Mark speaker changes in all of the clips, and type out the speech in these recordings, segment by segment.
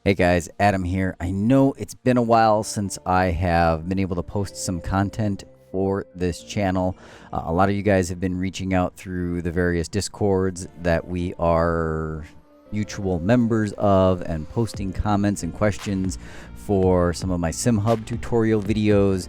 Speaker 1: Hey guys, Adam here. I know it's been a while since I have been able to post some content for this channel. A lot of you guys have been reaching out through the various discords that we are mutual members of and posting comments and questions for some of my SimHub tutorial videos.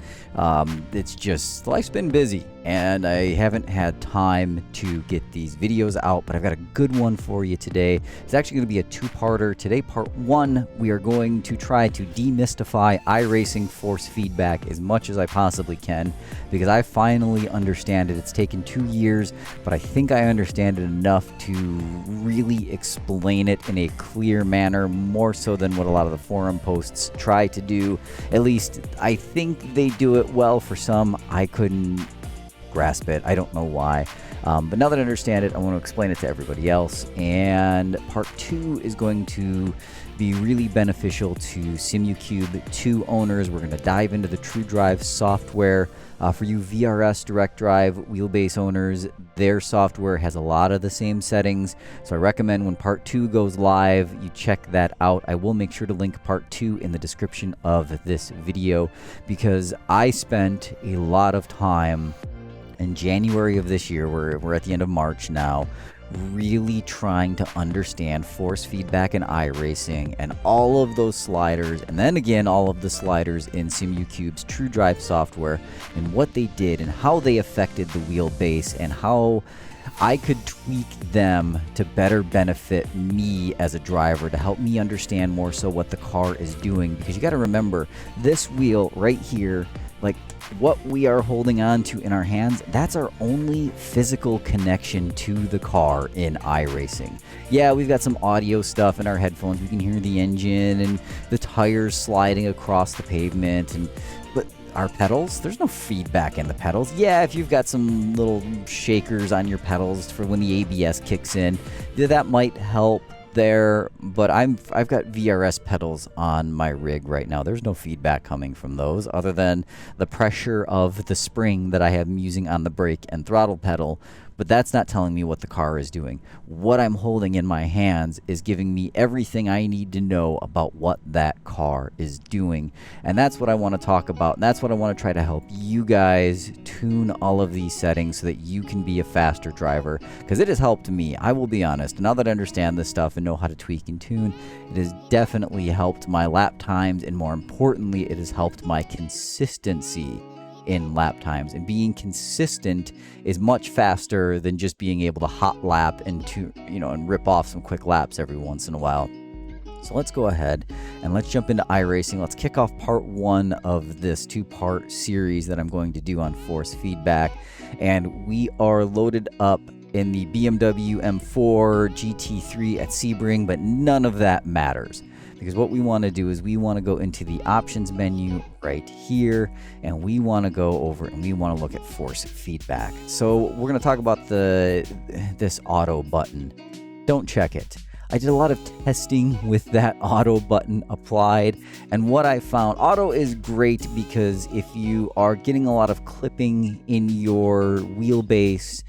Speaker 1: It's just, life's been busy and I haven't had time to get these videos out, but I've got a good one for you today. It's actually going to be a two-parter. Today, part one, we are going to try to demystify iRacing force feedback as much as I possibly can, because I finally understand it. It's taken 2 years, but I think I understand it enough to really explain it in a clear manner, more so than what a lot of the forum posts try to do. At least I think they do it well for some. I couldn't grasp it. I don't know why. But now that I understand it, I want to explain it to everybody else. And part two is going to be really beneficial to SimuCube 2 owners. We're going to dive into the TrueDrive software. For you VRS Direct Drive wheelbase owners, their software has a lot of the same settings. So I recommend when part 2 goes live, you check that out. I will make sure to link part 2 in the description of this video, because I spent a lot of time in January of this year, we're at the end of March now, really trying to understand force feedback in iRacing and all of those sliders, and then again all of the sliders in SimuCube's TrueDrive software, and what they did and how they affected the wheelbase and how I could tweak them to better benefit me as a driver, to help me understand more so what the car is doing. Because you got to remember, this wheel right here, like what we are holding on to in our hands, that's our only physical connection to the car in iRacing. Yeah, we've got some audio stuff in our headphones. We can hear the engine and the tires sliding across the pavement, but our pedals, there's no feedback in the pedals. Yeah, if you've got some little shakers on your pedals for when the ABS kicks in, that might help there, but I've got VRS pedals on my rig right now. There's no feedback coming from those other than the pressure of the spring that I am using on the brake and throttle pedal, but that's not telling me what the car is doing. What I'm holding in my hands is giving me everything I need to know about what that car is doing, and that's what I want to talk about, and that's what I want to try to help you guys tune all of these settings so that you can be a faster driver, because it has helped me. I will be honest, now that I understand this stuff and know how to tweak and tune, it has definitely helped my lap times, and more importantly, it has helped my consistency in lap times. And being consistent is much faster than just being able to hot lap and and rip off some quick laps every once in a while. So let's go ahead and let's jump into iRacing. Let's kick off part one of this two-part series that I'm going to do on force feedback. And we are loaded up in the BMW M4 GT3 at Sebring, but none of that matters, because what we want to do is we want to go into the options menu right here, and we want to go over and we want to look at force feedback. So we're going to talk about this auto button. Don't check it. I did a lot of testing with that auto button applied, and what I found, auto is great because if you are getting a lot of clipping in your wheelbase,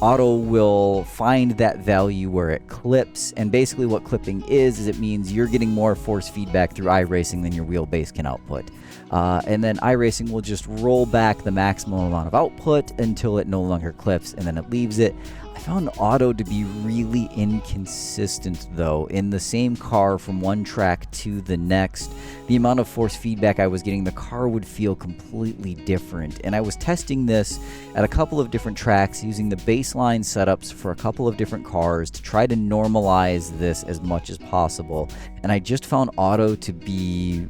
Speaker 1: auto will find that value where it clips. And basically what clipping is it means you're getting more force feedback through iRacing than your wheelbase can output. And then iRacing will just roll back the maximum amount of output until it no longer clips, and then it leaves it. I found auto to be really inconsistent though. In the same car from one track to the next, the amount of force feedback I was getting, the car would feel completely different. And I was testing this at a couple of different tracks using the baseline setups for a couple of different cars to try to normalize this as much as possible. And I just found auto to be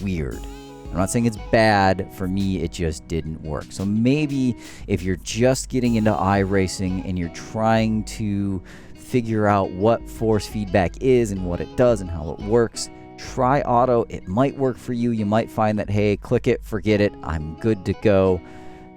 Speaker 1: weird. I'm not saying it's bad. For me, it just didn't work. So maybe if you're just getting into iRacing and you're trying to figure out what force feedback is and what it does and how it works, try auto. It might work for you. You might find that, hey, click it, forget it, I'm good to go.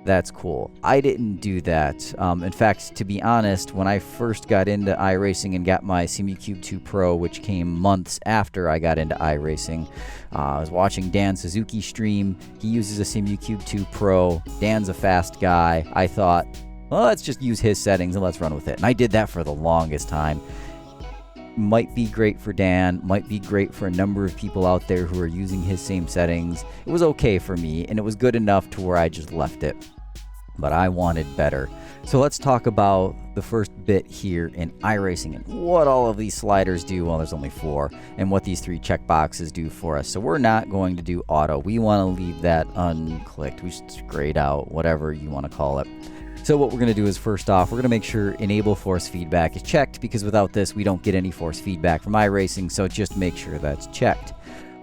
Speaker 1: That's cool. I didn't do that. In fact, to be honest, when I first got into iRacing and got my SimuCube 2 Pro, which came months after I got into iRacing, I was watching Dan Suzuki stream. He uses a SimuCube 2 Pro. Dan's a fast guy. I thought, well, let's just use his settings and let's run with it. And I did that for the longest time. might be great for Dan, might be great for a number of people out there who are using his same settings. It was okay for me, and it was good enough to where I just left it. But I wanted better. So let's talk about the first bit here in iRacing and what all of these sliders do. Well, there's only 4, and what these 3 checkboxes do for us. So we're not going to do auto. We want to leave that unclicked. We should grayed out, whatever you want to call it. So what we're going to do is, first off, we're going to make sure enable force feedback is checked, because without this we don't get any force feedback from iRacing, so just make sure that's checked.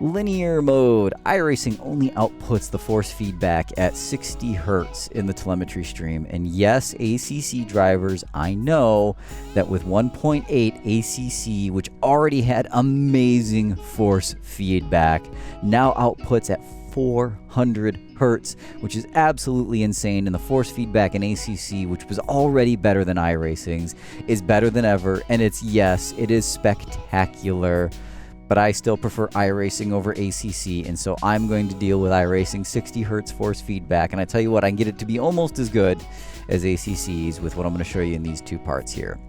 Speaker 1: Linear mode. iRacing only outputs the force feedback at 60 Hertz in the telemetry stream. And yes, ACC drivers, I know that with 1.8 ACC, which already had amazing force feedback, now outputs at 400 Hertz, which is absolutely insane. And the force feedback in ACC, which was already better than iRacing's, is better than ever. And it is spectacular. But I still prefer iRacing over ACC, and so I'm going to deal with iRacing 60 Hertz force feedback. And I tell you what, I can get it to be almost as good as ACC's with what I'm going to show you in these 2 parts here.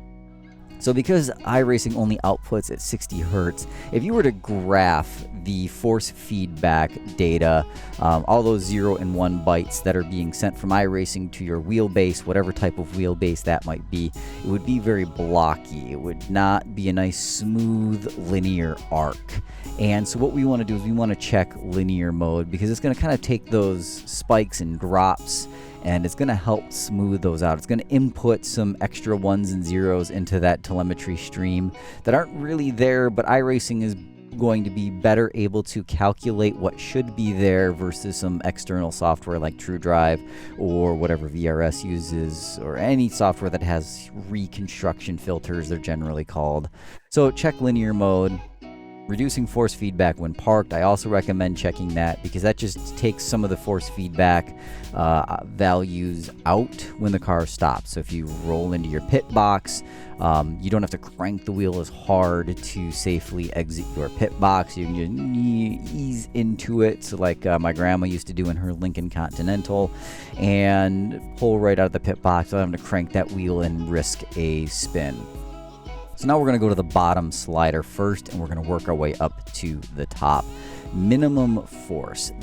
Speaker 1: So because iRacing only outputs at 60 Hertz, if you were to graph the force feedback data, all those 0 and 1 bytes that are being sent from iRacing to your wheelbase, whatever type of wheelbase that might be, it would be very blocky. It would not be a nice smooth linear arc. And so what we want to do is we want to check linear mode, because it's going to kind of take those spikes and drops and it's going to help smooth those out. It's going to input some extra 1s and 0s into that telemetry stream that aren't really there, but iRacing is going to be better able to calculate what should be there versus some external software like TrueDrive or whatever VRS uses, or any software that has reconstruction filters, they're generally called. So check linear mode. Reducing force feedback when parked, I also recommend checking that, because that just takes some of the force feedback values out when the car stops. So if you roll into your pit box, you don't have to crank the wheel as hard to safely exit your pit box. You can just ease into it, so like my grandma used to do in her Lincoln Continental, and pull right out of the pit box without having to crank that wheel and risk a spin. So now we're going to go to the bottom slider first, and we're going to work our way up to the top. Minimum force.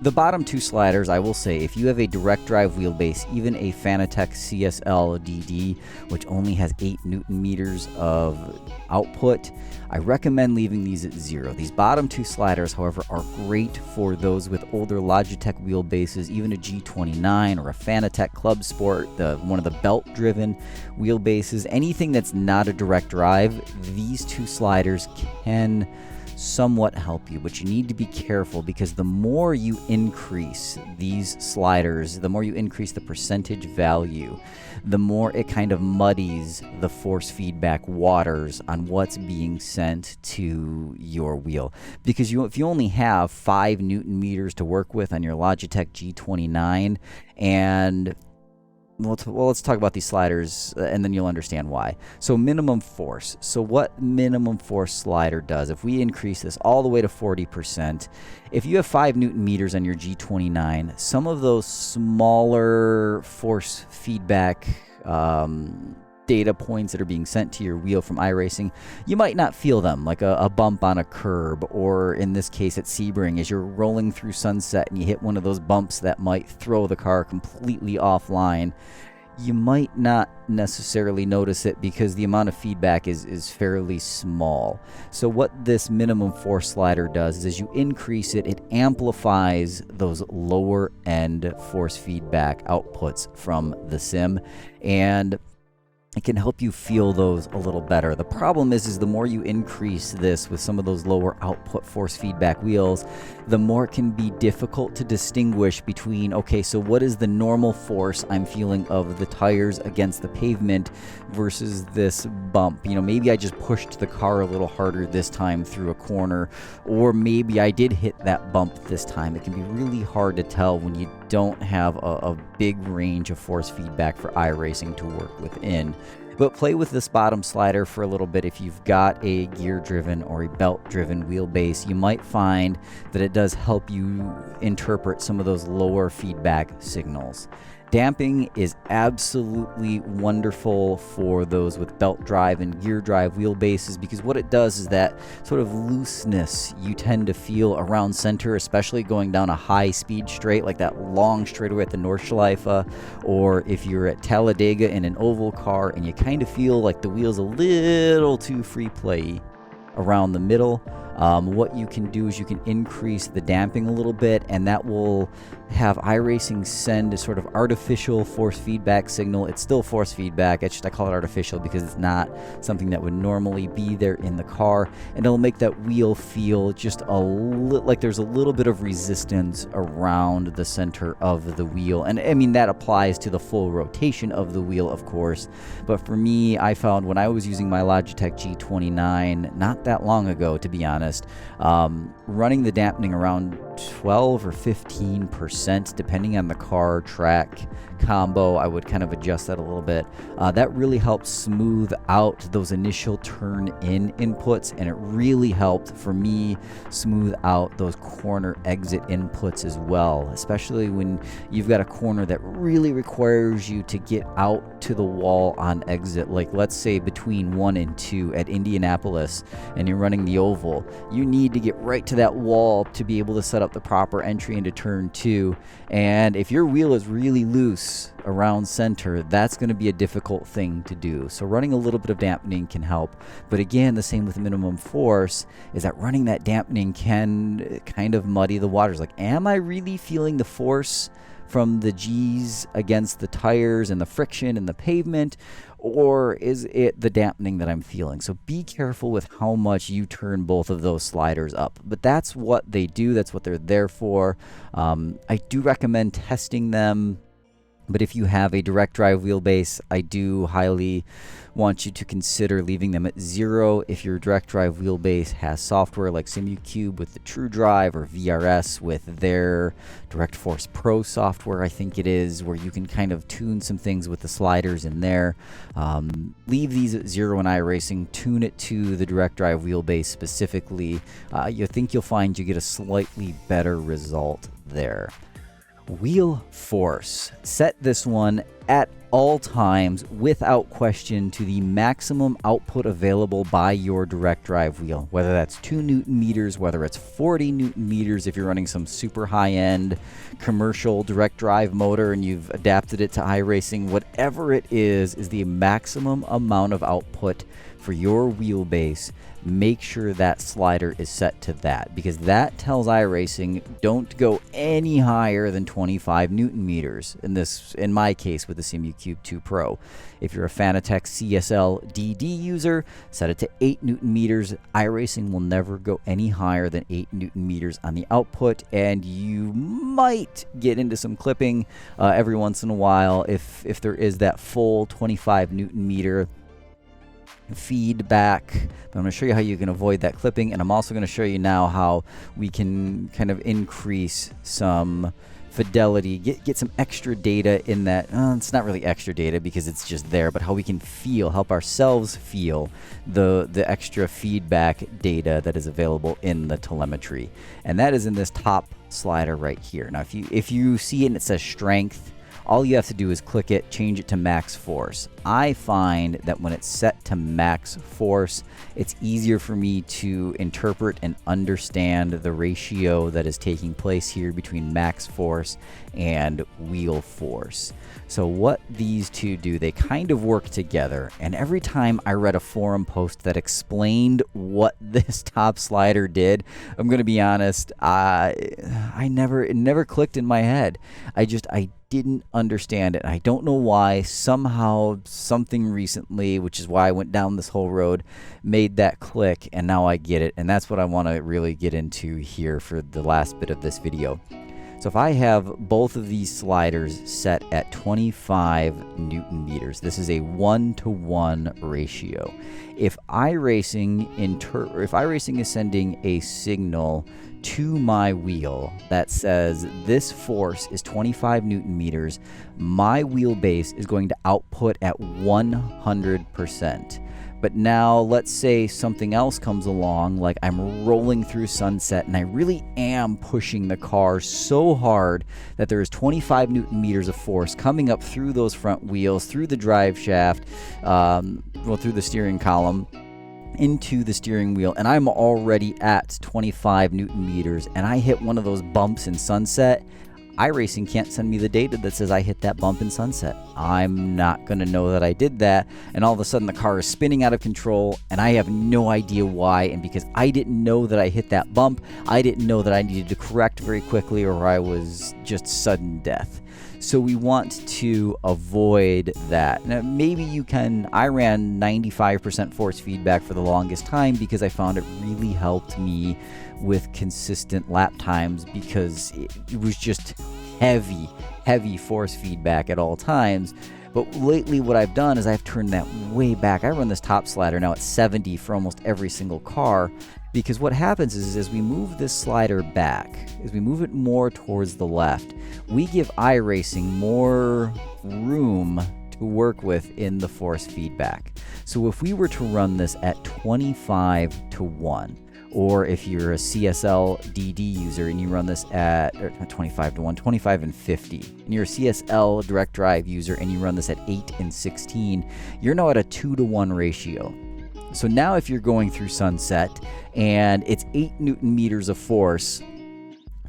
Speaker 1: The bottom 2 sliders, I will say, if you have a direct drive wheelbase, even a Fanatec CSL DD, which only has 8 Newton meters of output, I recommend leaving these at 0. These bottom 2 sliders, however, are great for those with older Logitech wheelbases, even a G29 or a Fanatec Club Sport, one of the belt-driven wheelbases. Anything that's not a direct drive, these 2 sliders can somewhat help you, but you need to be careful, because the more you increase these sliders, the more you increase the percentage value, the more it kind of muddies the force feedback waters on what's being sent to your wheel. Because if you only have 5 Newton meters to work with on your Logitech G29, and let's talk about these sliders, and then you'll understand why. So minimum force. So what minimum force slider does, if we increase this all the way to 40%, if you have 5 Newton meters on your G29, some of those smaller force feedback data points that are being sent to your wheel from iRacing, you might not feel them, like a bump on a curb, or in this case at Sebring, as you're rolling through Sunset and you hit one of those bumps that might throw the car completely offline. You might not necessarily notice it because the amount of feedback is fairly small. So what this minimum force slider does is, as you increase it, it amplifies those lower end force feedback outputs from the sim, and it can help you feel those a little better. The problem is the more you increase this with some of those lower output force feedback wheels, the more it can be difficult to distinguish between, okay, so what is the normal force I'm feeling of the tires against the pavement versus this bump? You know, maybe I just pushed the car a little harder this time through a corner, or maybe I did hit that bump this time. It can be really hard to tell when you don't have a big range of force feedback for iRacing to work within. But play with this bottom slider for a little bit. If you've got a gear-driven or a belt-driven wheelbase, you might find that it does help you interpret some of those lower feedback signals. Damping is absolutely wonderful for those with belt drive and gear drive wheelbases, because what it does is that sort of looseness you tend to feel around center, especially going down a high speed straight like that long straightaway at the Nordschleife, or if you're at Talladega in an oval car and you kind of feel like the wheel's a little too free play around the middle. What you can do is you can increase the damping a little bit, and that will have iRacing send a sort of artificial force feedback signal. It's still force feedback, I call it artificial because it's not something that would normally be there in the car, and it'll make that wheel feel just like there's a little bit of resistance around the center of the wheel. And I mean, that applies to the full rotation of the wheel, of course, but for me, I found when I was using my Logitech G29 not that long ago, to be honest, running the dampening around 12 or 15%, depending on the car track combo. I would kind of adjust that a little bit. That really helped smooth out those initial turn in inputs, and it really helped for me smooth out those corner exit inputs as well, especially when you've got a corner that really requires you to get out to the wall on exit, like let's say between 1 and 2 at Indianapolis, and you're running the oval. You need to get right to that wall to be able to set up the proper entry into turn 2, and if your wheel is really loose around center, that's going to be a difficult thing to do. So running a little bit of dampening can help, but again, the same with minimum force is that running that dampening can kind of muddy the waters. Like, am I really feeling the force from the G's against the tires and the friction and the pavement, or is it the dampening that I'm feeling? So be careful with how much you turn both of those sliders up, but that's what they do, that's what they're there for. I do recommend testing them, but if you have a direct drive wheelbase, I do highly want you to consider leaving them at 0. If your direct drive wheelbase has software like SimuCube with the True Drive, or VRS with their Direct Force Pro software, I think it is, where you can kind of tune some things with the sliders in there. Leave these at 0 in iRacing, tune it to the direct drive wheelbase specifically. You think you'll find you get a slightly better result there. Wheel force. Set this one at all times without question to the maximum output available by your direct drive wheel, whether that's 2 Newton meters, whether it's 40 Newton meters if you're running some super high-end commercial direct drive motor and you've adapted it to iRacing. Whatever it is the maximum amount of output for your wheelbase. Make sure that slider is set to that, because that tells iRacing don't go any higher than 25 Newton meters. In my case with the SimuCube 2 Pro. If you're a Fanatec CSL DD user, set it to 8 Newton meters. iRacing will never go any higher than 8 Newton meters on the output, and you might get into some clipping every once in a while if there is that full 25 Newton meter feedback. But I'm going to show you how you can avoid that clipping, and I'm also going to show you now how we can kind of increase some fidelity, get some extra data in that. It's not really extra data because it's just there, but how we can help ourselves feel the extra feedback data that is available in the telemetry, and that is in this top slider right here. Now if you see it and it says strength, all you have to do is click it, change it to max force. I find that when it's set to max force, it's easier for me to interpret and understand the ratio that is taking place here between max force and wheel force. So what these two do, they kind of work together, and every time I read a forum post that explained what this top slider did, I'm going to be honest, it never clicked in my head. I didn't understand it. I don't know why. Somehow, something recently, which is why I went down this whole road, made that click, and now I get it. And that's what I want to really get into here for the last bit of this video. So if I have both of these sliders set at 25 Newton meters, this is a 1-to-1 ratio. If iRacing is sending a signal to my wheel that says this force is 25 Newton meters, my wheelbase is going to output at 100%. But now let's say something else comes along, like I'm rolling through Sunset and I really am pushing the car so hard that there is 25 Newton meters of force coming up through those front wheels, through the drive shaft, through the steering column, into the steering wheel, and I'm already at 25 Newton meters, and I hit one of those bumps in Sunset. iRacing can't send me the data that says I hit that bump in Sunset. I'm not going to know that I did that, and all of a sudden the car is spinning out of control, and I have no idea why, and because I didn't know that I hit that bump, I didn't know that I needed to correct very quickly, or I was just sudden death. So we want to avoid that. Now, maybe you can. I ran 95% force feedback for the longest time because I found it really helped me with consistent lap times, because it was just heavy force feedback at all times. But lately what I've done is I've turned that way back. I run this top slider now at 70 for almost every single car, because what happens is as we move this slider back, as we move it more towards the left, we give iRacing more room to work with in the force feedback. So if we were to run this at 25-1, or if you're a CSL DD user and you run this at 25-1, 25 and 50, and you're a CSL direct drive user and you run this at 8 and 16, you're now at a 2-to-1 ratio. So now if you're going through Sunset and it's 8 Newton meters of force,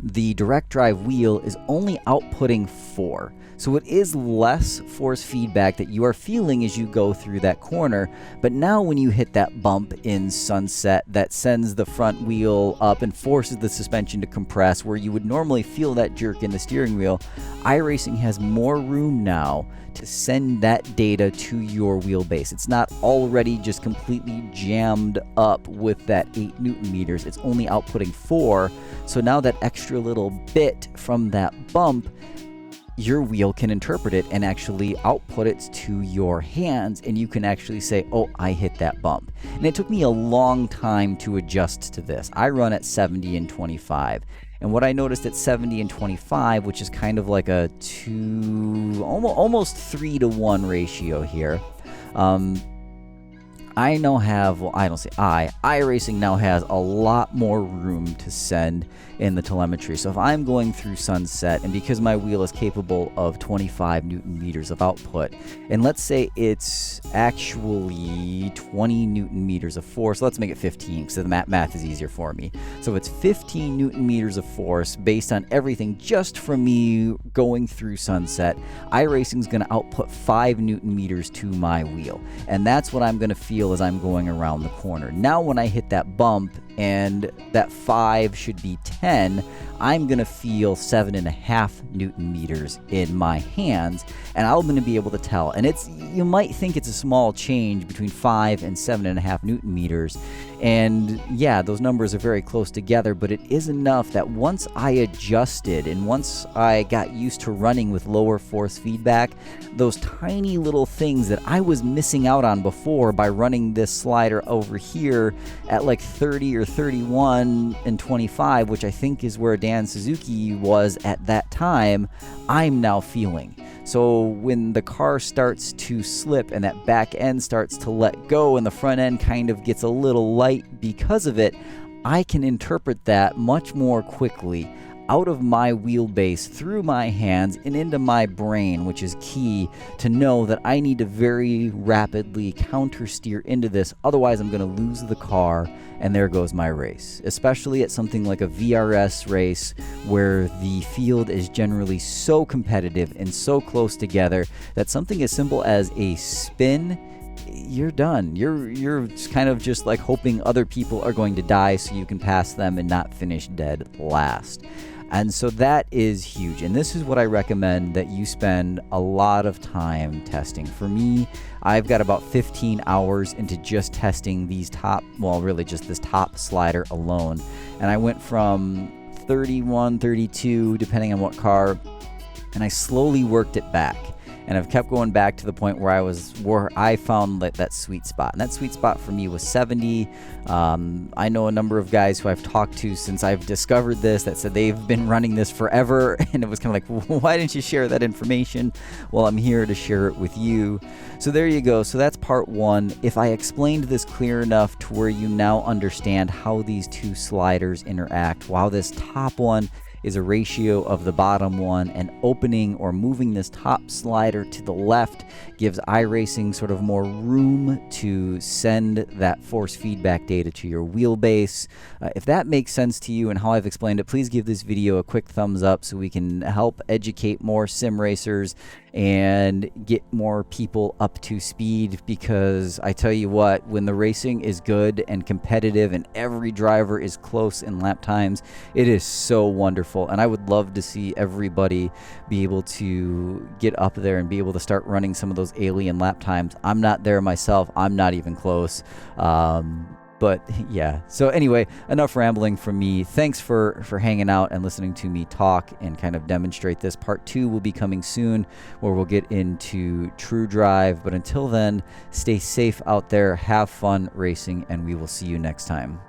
Speaker 1: the direct drive wheel is only outputting 4. So it is less force feedback that you are feeling as you go through that corner. But now when you hit that bump in Sunset that sends the front wheel up and forces the suspension to compress, where you would normally feel that jerk in the steering wheel, iRacing has more room now to send that data to your wheelbase. It's not already just completely jammed up with that 8 Newton meters. It's only outputting 4. So now that extra little bit from that bump, your wheel can interpret it and actually output it to your hands, and you can actually say, oh, I hit that bump. And it took me a long time to adjust to this. I run at 70 and 25. And what I noticed at 70 and 25, which is kind of like a almost 3-to-1 ratio here, I now have, well, I don't say iRacing now has a lot more room to send in the telemetry. So if I'm going through Sunset, and because my wheel is capable of 25 Newton meters of output, and let's say it's actually 20 Newton meters of force, let's make it 15 because the math is easier for me. So it's 15 Newton meters of force based on everything just from me going through Sunset. iRacing is going to output 5 Newton meters to my wheel, and that's what I'm going to feel as I'm going around the corner. Now when I hit that bump and that 5 should be 10, I'm going to feel 7.5 Newton meters in my hands, and I'm going to be able to tell. And you might think it's a small change between 5 and 7.5 Newton meters, and yeah, those numbers are very close together, but it is enough that once I adjusted and once I got used to running with lower force feedback, those tiny little things that I was missing out on before by running this slider over here at like 30 or 31 and 25, which I think is where Dan Suzuki was at that time, I'm now feeling. So when the car starts to slip and that back end starts to let go and the front end kind of gets a little light because of it, I can interpret that much more quickly out of my wheelbase, through my hands, and into my brain, which is key to know that I need to very rapidly counter steer into this. Otherwise, I'm going to lose the car, and there goes my race. Especially at something like a VRS race where the field is generally so competitive and so close together that something as simple as a spin, you're done. You're kind of just like hoping other people are going to die so you can pass them and not finish dead last. And so that is huge. And this is what I recommend that you spend a lot of time testing. For me, I've got about 15 hours into just testing these really just this top slider alone. And I went from 31, 32, depending on what car, and I slowly worked it back. and I've kept going back to the point where I found that sweet spot. And that sweet spot for me was 70. I know a number of guys who I've talked to since I've discovered this that said they've been running this forever, and it was kind of like, why didn't you share that information? Well, I'm here to share it with you. So there you go. So that's part one. If I explained this clear enough to where you now understand how these two sliders interact, while this top one is a ratio of the bottom one, and opening or moving this top slider to the left gives iRacing sort of more room to send that force feedback data to your wheelbase. If that makes sense to you and how I've explained it, please give this video a quick thumbs up so we can help educate more sim racers and get more people up to speed, because I tell you what, when the racing is good and competitive and every driver is close in lap times, it is so wonderful. And I would love to see everybody be able to get up there and be able to start running some of those alien lap times. I'm not there myself. I'm not even close. But yeah, so anyway, enough rambling from me. Thanks for hanging out and listening to me talk and kind of demonstrate this. Part 2 will be coming soon, where we'll get into True Drive. But until then, stay safe out there, have fun racing, and we will see you next time.